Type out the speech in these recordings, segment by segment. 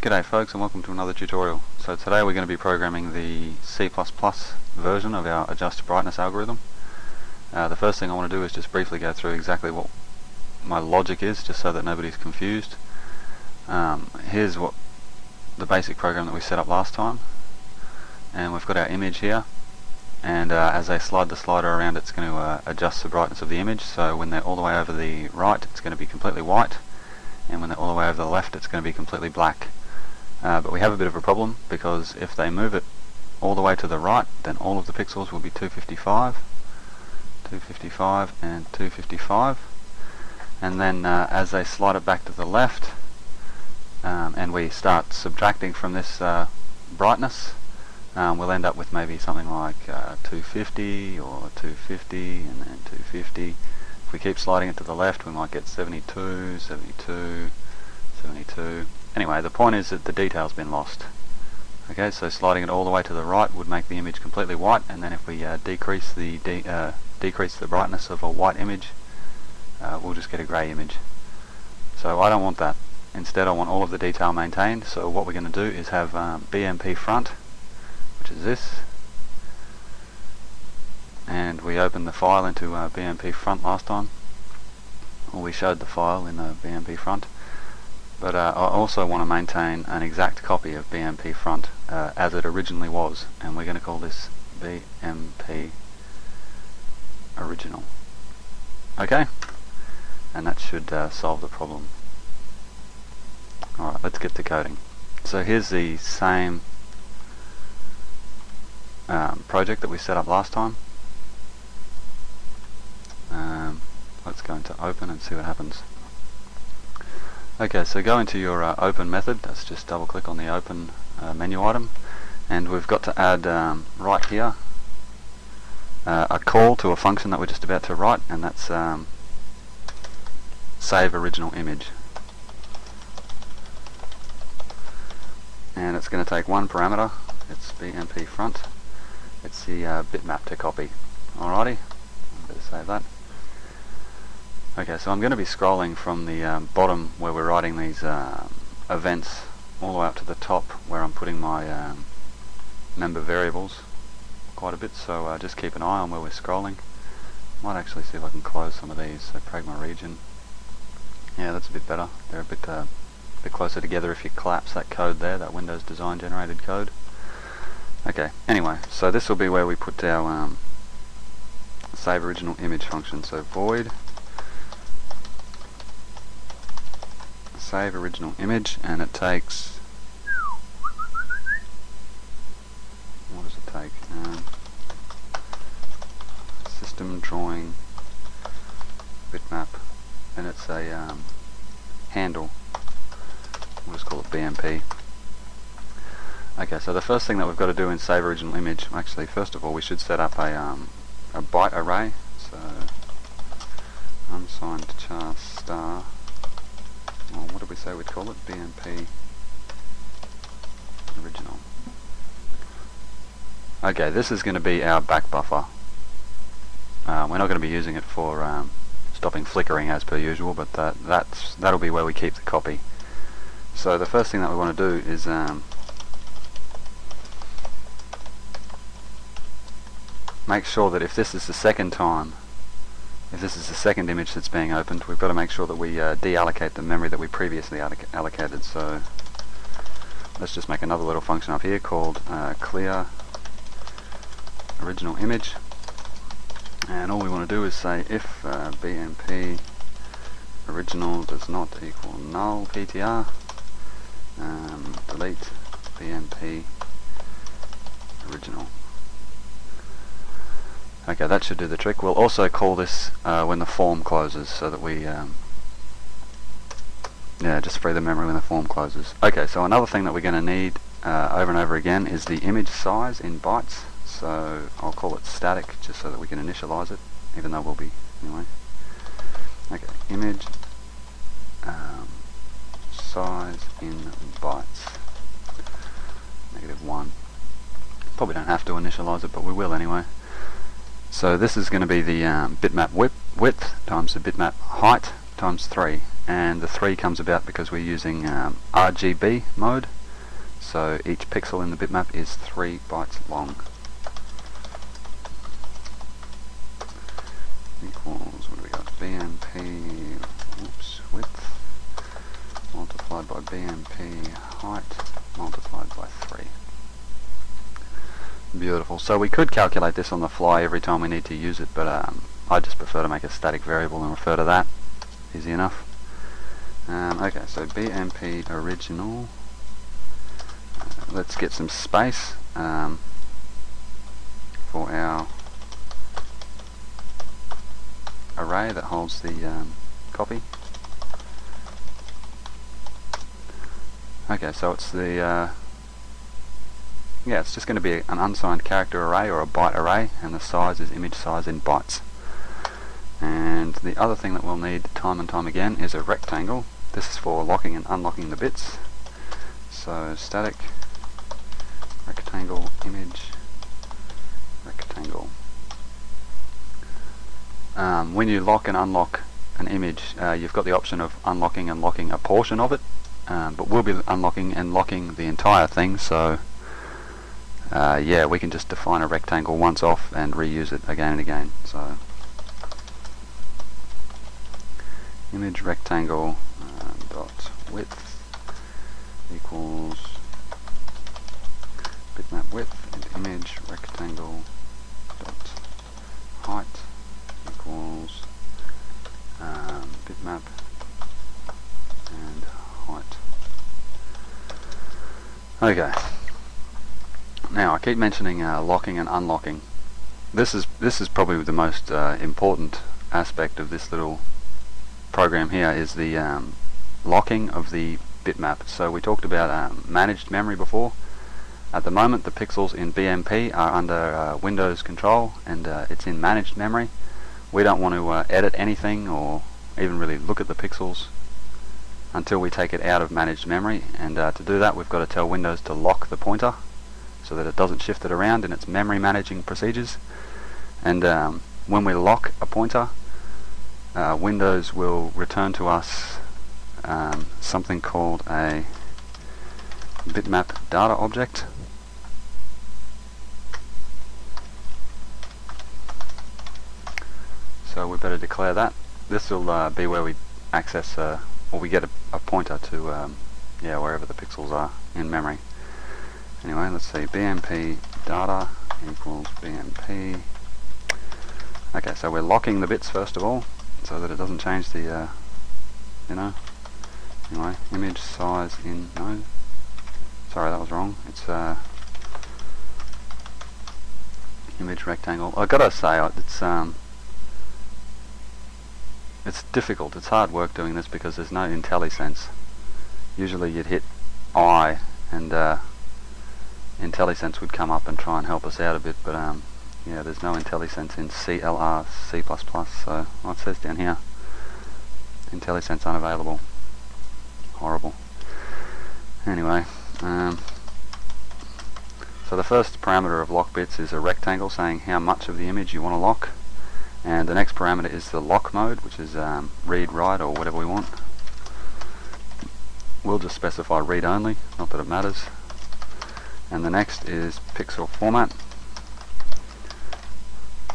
G'day folks, and welcome to another tutorial. So today we're going to be programming the C++ version of our adjust brightness algorithm. The first thing I want to do is just briefly go through exactly what my logic is, just so that nobody's confused. Here's what the basic program that we set up last time, and we've got our image here, and as I slide the slider around, it's going to adjust the brightness of the image. So when they're all the way over the right, it's going to be completely white, and when they're all the way over the left, it's going to be completely black. But we have a bit of a problem, because if they move it all the way to the right, then all of the pixels will be 255, 255 and 255, and then as they slide it back to the left, and we start subtracting from this brightness, we'll end up with maybe something like 250 or 250 and then 250. If we keep sliding it to the left, we might get 72, 72, 72. Anyway, the point is that the detail's been lost. Okay, so sliding it all the way to the right would make the image completely white, and then if we decrease the brightness of a white image, we'll just get a grey image. So I don't want that. Instead, I want all of the detail maintained. So what we're going to do is have BMP front, which is this, and we opened the file into BMP front last time, or we showed the file in BMP front. But I also want to maintain an exact copy of BMP front as it originally was, and we're going to call this BMP original. Okay, and that should solve the problem. Alright, let's get to coding. So here's the same project that we set up last time. Let's go into open and see what happens. Okay, so go into your open method. Let's just double click on the open menu item, and we've got to add right here a call to a function that we're just about to write, and that's save original image. And it's going to take one parameter. It's BMP front. It's the bitmap to copy. Alrighty, I'm going to save that. Okay, so I'm going to be scrolling from the bottom where we're writing these events all the way up to the top where I'm putting my member variables quite a bit, so just keep an eye on where we're scrolling. Might actually see if I can close some of these. So pragma region. Yeah, that's a bit better. They're a bit closer together if you collapse that code there, that Windows design generated code. Okay, anyway, so this will be where we put our save original image function. So void save original image, and it takes, what does it take? System drawing bitmap, and it's a handle. We'll just call it BMP. Okay, so the first thing that we've got to do in save original image, actually first of all we should set up a byte array. So unsigned char star, well, what did we say we'd call it? BMP original. Okay, this is going to be our back buffer. We're not going to be using it for stopping flickering as per usual, but that'll be where we keep the copy. So the first thing that we want to do is make sure that if this is the second time, if this is the second image that's being opened, we've got to make sure that we deallocate the memory that we previously allocated. So let's just make another little function up here called clear original image, and all we want to do is say if BMP original does not equal null ptr, delete BMP original. Okay, that should do the trick. We'll also call this when the form closes, so that we just free the memory when the form closes. Okay, so another thing that we're going to need over and over again is the image size in bytes. So I'll call it static, just so that we can initialize it, even though we'll be anyway. Okay, image size in bytes, -1. Probably don't have to initialize it, but we will anyway. So this is going to be the bitmap width times the bitmap height times 3, and the 3 comes about because we're using RGB mode, so each pixel in the bitmap is 3 bytes long. Equals, what do we got? BMP width multiplied by BMP height multiplied by 3. Beautiful. So we could calculate this on the fly every time we need to use it, but I just prefer to make a static variable and refer to that. Easy enough. Okay, so BMP original. Let's get some space for our array that holds the copy. Okay, so it's the it's just going to be an unsigned character array or a byte array, and the size is image size in bytes. And the other thing that we'll need time and time again is a rectangle. This is for locking and unlocking the bits. So static rectangle image rectangle. When you lock and unlock an image, you've got the option of unlocking and locking a portion of it, but we'll be unlocking and locking the entire thing, so yeah, we can just define a rectangle once off and reuse it again and again. So image rectangle dot width equals bitmap width, and image rectangle dot height equals bitmap and height. Okay. Now I keep mentioning locking and unlocking. This is probably the most important aspect of this little program here, is the locking of the bitmap. So we talked about managed memory before. At the moment the pixels in BMP are under Windows control, and it's in managed memory. We don't want to edit anything or even really look at the pixels until we take it out of managed memory, and to do that we've got to tell Windows to lock the pointer so that it doesn't shift it around in its memory managing procedures. And when we lock a pointer, Windows will return to us something called a bitmap data object. So we better declare that. This will be where we access or we get a pointer to wherever the pixels are in memory. Anyway, let's see, BMP data equals BMP. Okay, so we're locking the bits first of all, so that it doesn't change the, anyway, image size in, no, sorry, that was wrong, it's image rectangle. I've got to say, it's difficult, it's hard work doing this because there's no IntelliSense. Usually you'd hit I and IntelliSense would come up and try and help us out a bit, but yeah, there's no IntelliSense in CLR, C++, so well, it says down here, IntelliSense unavailable. Horrible. Anyway, so the first parameter of lock bits is a rectangle saying how much of the image you want to lock, and the next parameter is the lock mode, which is read, write, or whatever we want. We'll just specify read only, not that it matters. And the next is pixel format.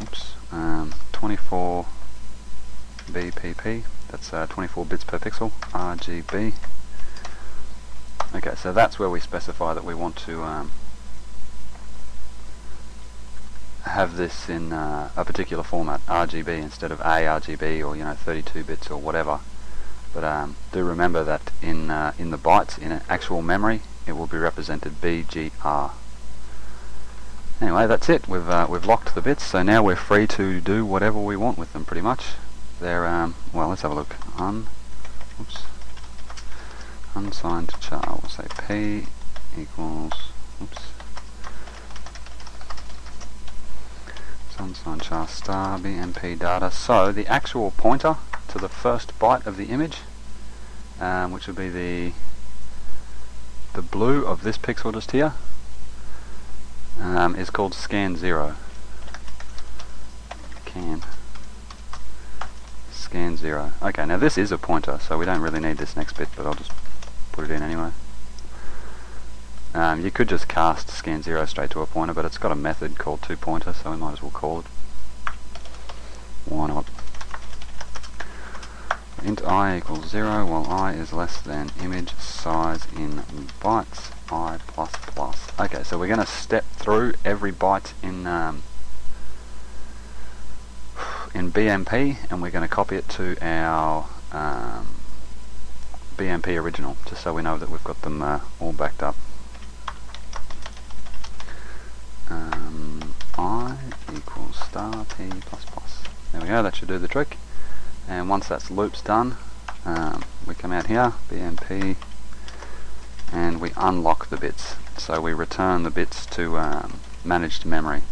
Oops, 24 BPP, that's 24 bits per pixel, RGB. Okay, so that's where we specify that we want to have this in a particular format, RGB instead of ARGB, or 32 bits or whatever. But do remember that in the bytes in actual memory, it will be represented BGR. Anyway, that's it. We've locked the bits, so now we're free to do whatever we want with them, pretty much. They're well, let's have a look. Unsigned char. We'll say P equals. Unsigned char star BMP data. So the actual pointer to the first byte of the image, which would be the blue of this pixel just here, is called scan 0. Scan 0. Okay, now this is a pointer, so we don't really need this next bit, but I'll just put it in anyway. You could just cast scan 0 straight to a pointer, but it's got a method called toPointer, so we might as well call it. Why not? Int I equals 0 while I is less than image size in bytes I plus plus. Okay, so we're going to step through every byte in BMP, and we're going to copy it to our BMP original, just so we know that we've got them all backed up. I equals star p plus plus. There we go, that should do the trick. And once that's loop's done, we come out here, BMP, and we unlock the bits. So we return the bits to managed memory.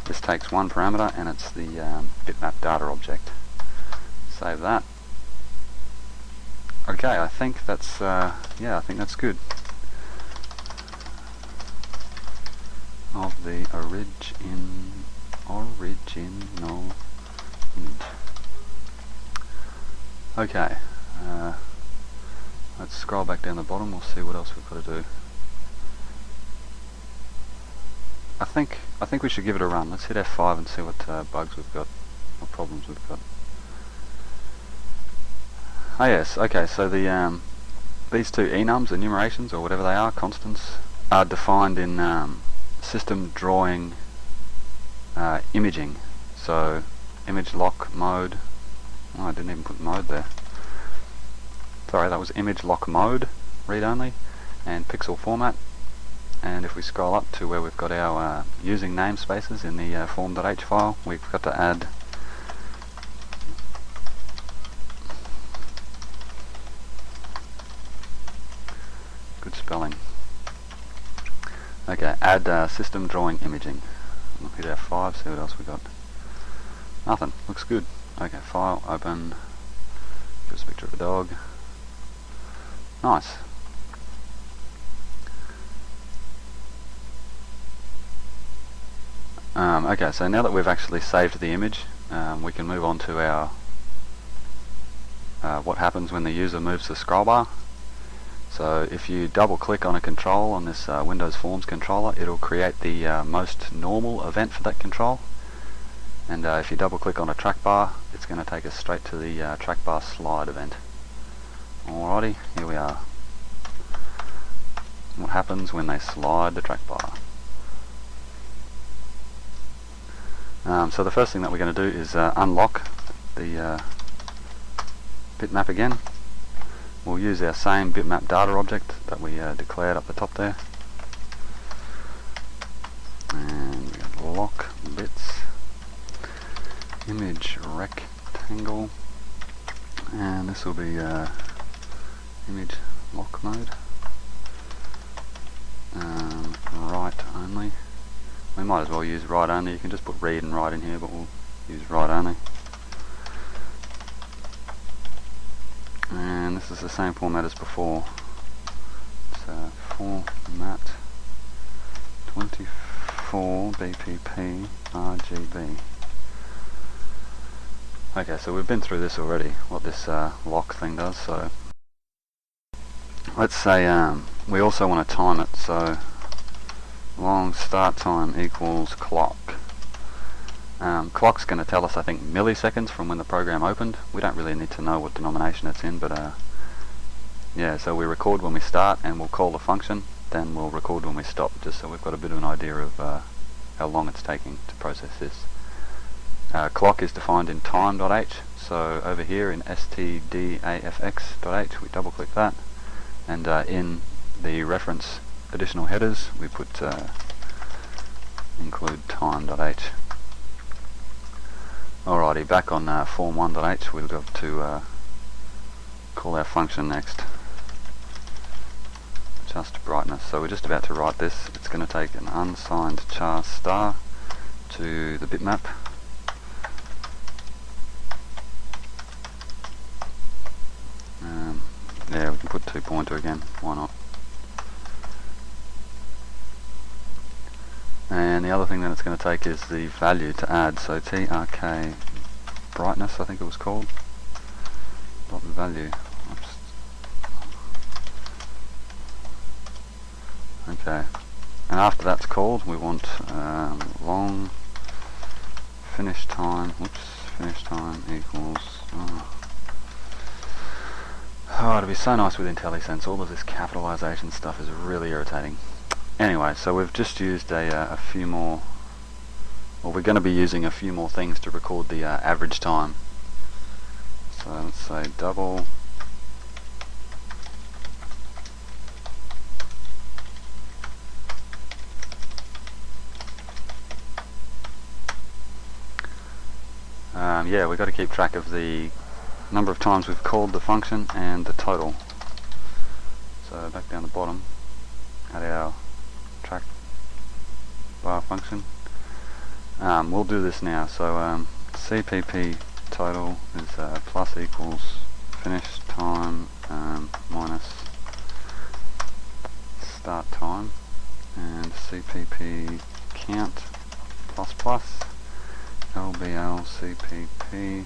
This takes one parameter, and it's the bitmap data object. Save that. Okay, I think that's yeah, I think that's good. Of the original image. Okay, let's scroll back down the bottom. We'll see what else we've got to do. I think we should give it a run. Let's hit F5 and see what bugs we've got, what problems we've got. Oh yes, okay. So the these two enums, enumerations or whatever they are, constants, are defined in system drawing imaging. So image lock mode. Oh, I didn't even put mode there. Sorry, that was image lock mode, read only, and pixel format. And if we scroll up to where we've got our using namespaces in the form.h file, we've got to add good spelling. Okay, add system drawing imaging. We'll hit F5, see what else we got. Nothing, looks good. Okay, file, open, give us a picture of a dog. Nice. Okay, so now that we've actually saved the image, we can move on to our what happens when the user moves the scroll bar. So if you double click on a control on this Windows Forms controller, it'll create the most normal event for that control. And if you double click on a trackbar, it's going to take us straight to the trackbar slide event. Alrighty, here we are. What happens when they slide the trackbar? So the first thing that we're going to do is unlock the bitmap again. We'll use our same bitmap data object that we declared up the top there. And we're going to lock bits. Image rectangle, and this will be image lock mode. Write only. We might as well use write only. You can just put read and write in here, but we'll use write only. And this is the same format as before. So format 24 BPP RGB. Okay, so we've been through this already, what this lock thing does. So let's say we also want to time it, so long start time equals clock. Clock's going to tell us, I think, milliseconds from when the program opened. We don't really need to know what denomination it's in, but yeah, so we record when we start and we'll call the function, then we'll record when we stop, just so we've got a bit of an idea of how long it's taking to process this. Clock is defined in time.h, so over here in stdafx.h we double click that, and in the reference additional headers we put include time.h. Alrighty, back on form1.h we've got to call our function next. Adjust brightness, so we're just about to write this. It's going to take an unsigned char star to the bitmap. Yeah, we can put toPointer again, why not? And the other thing that it's going to take is the value to add, so trk brightness, I think it was called, dot value. Oops. Okay, and after that's called, we want long finish time. Whoops, finish time equals. Oh, it'd be so nice with IntelliSense. All of this capitalization stuff is really irritating. Anyway, so we've just used a few more. Well, we're going to be using a few more things to record the average time. So let's say double. Yeah, we've got to keep track of the number of times we've called the function and the total. So back down the bottom at our track bar function. We'll do this now. So CPP total is plus equals finish time minus start time, and CPP count plus plus LBL CPP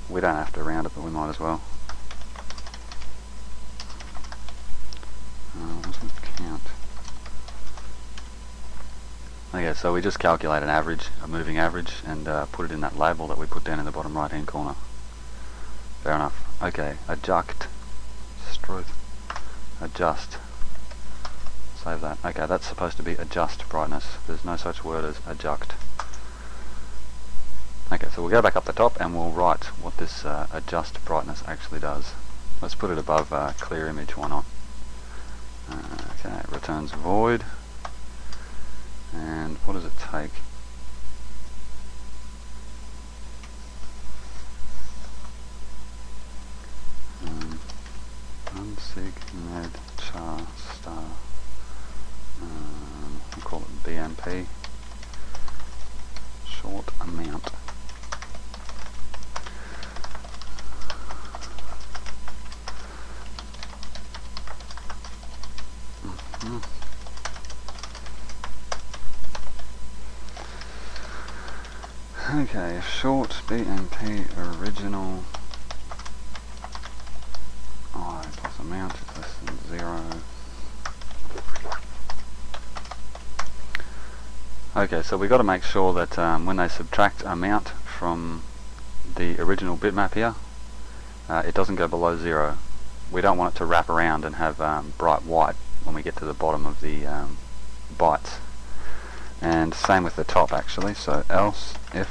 we don't have to round it, but we might as well. What's the count? Okay, so we just calculate an average, a moving average, and put it in that label that we put down in the bottom right hand corner. Fair enough. Okay, adjust. Save that. Okay, that's supposed to be adjust brightness. There's no such word as adjust. Okay, so we'll go back up the top and we'll write what this adjust brightness actually does. Let's put it above clear image, why not? Okay, it returns void. And what does it take? Unsigned char star. We'll call it BMP. Short amount. Okay, short BMP original I plus amount is less than 0. Okay, so we've got to make sure that when they subtract amount from the original bitmap here, it doesn't go below 0. We don't want it to wrap around and have bright white when we get to the bottom of the bytes. And same with the top actually, so else if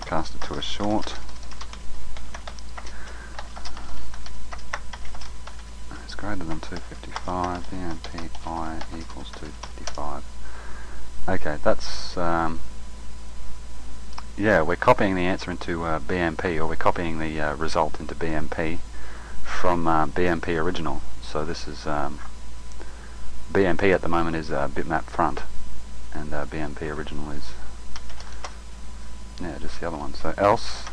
cast it to a short is greater than 255, BMP I equals 255. Okay, that's yeah, we're copying the answer into BMP, or we're copying the result into BMP from BMP original. So this is BMP at the moment is bitmap front, and BMP original is just the other one. So else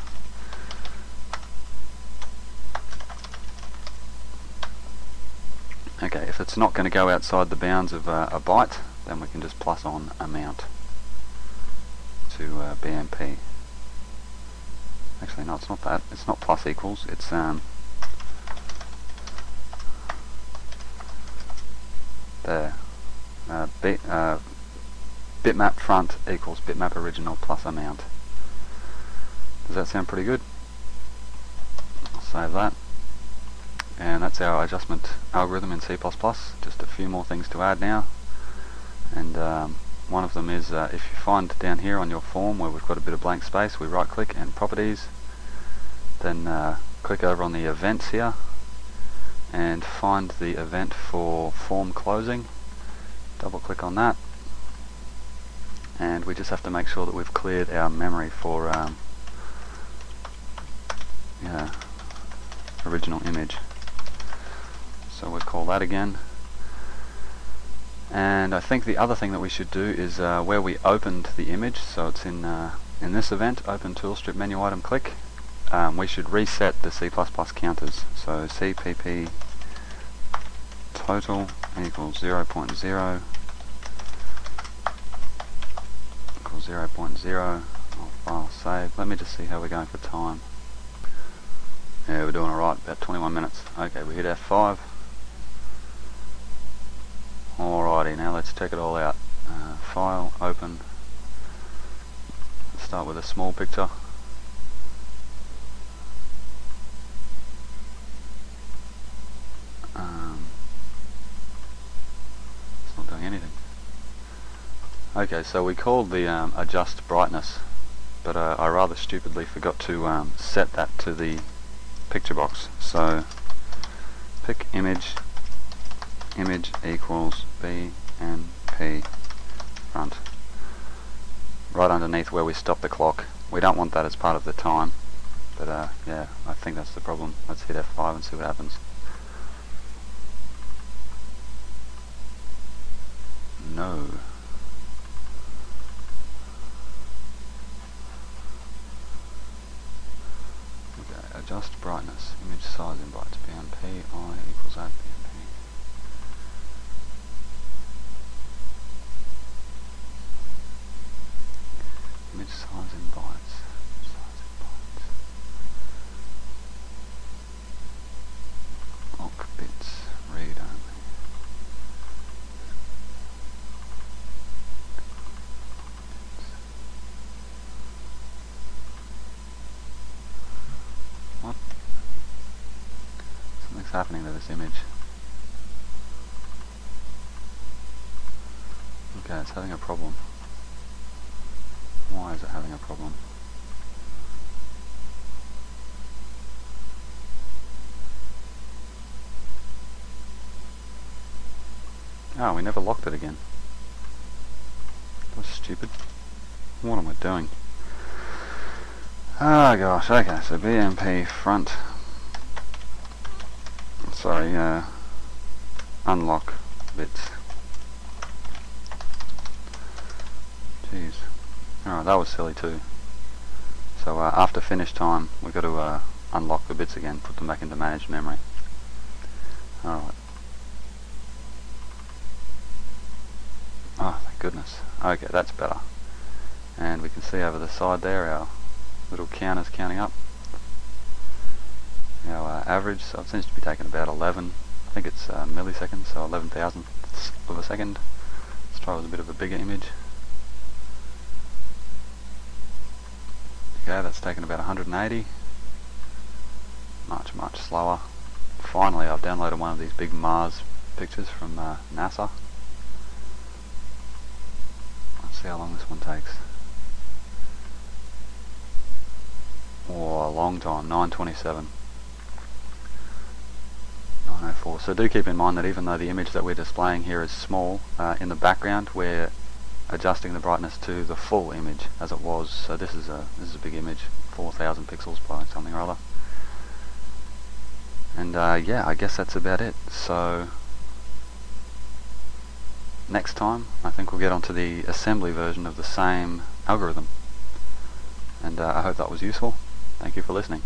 okay, if it's not going to go outside the bounds of a byte, then we can just plus on amount to BMP. Actually no, it's not that, it's not plus equals, it's there. Bitmap front equals bitmap original plus amount. Does that sound pretty good? I'll save that. And that's our adjustment algorithm in C++. Just a few more things to add now. And one of them is if you find down here on your form where we've got a bit of blank space, we right click and properties, then click over on the events here and find the event for form closing. Double click on that, and we just have to make sure that we've cleared our memory for original image. So we'll call that again. And I think the other thing that we should do is where we opened the image, so it's in this event, open tool strip menu item click, we should reset the C++ counters. So CPP total equals 0.0, 0.0. File save. Let me just see how we're going for time. Yeah, we're doing alright, about 21 minutes. Okay, we hit F5. Alrighty, now let's check it all out. File, open. Let's start with a small picture. It's not doing anything. Okay, so we called the adjust brightness, but I rather stupidly forgot to set that to the picture box. So pick image equals BMP front, right underneath where we stop the clock. We don't want that as part of the time, but yeah, I think that's the problem. Let's hit F5 and see what happens. No. Okay, adjust brightness, image size in bytes, BMP, I equals at BMP. Image size in bytes, Lock bits, read only. What? Something's happening to this image. Okay, it's having a problem. Why is it having a problem? Oh, we never locked it again. That was stupid. What am I doing? Oh gosh, okay, so BMP front. Sorry, unlock bits. Jeez. Alright, that was silly too. So after finish time, we've got to unlock the bits again, put them back into managed memory. Alright. Oh, thank goodness. Okay, that's better. And we can see over the side there our little counters counting up. Our average, so it seems to be taking about 11, I think it's milliseconds, so 11 thousandths of a second. Let's try with a bit of a bigger image. Okay, that's taken about 180. Much slower. Finally, I've downloaded one of these big Mars pictures from NASA. Let's see how long this one takes. Oh, a long time, 927. 904. So do keep in mind that even though the image that we're displaying here is small, in the background we're adjusting the brightness to the full image as it was. So this is a big image, 4,000 pixels by something or other. And yeah, I guess that's about it. So next time I think we'll get onto the assembly version of the same algorithm. And I hope that was useful. Thank you for listening.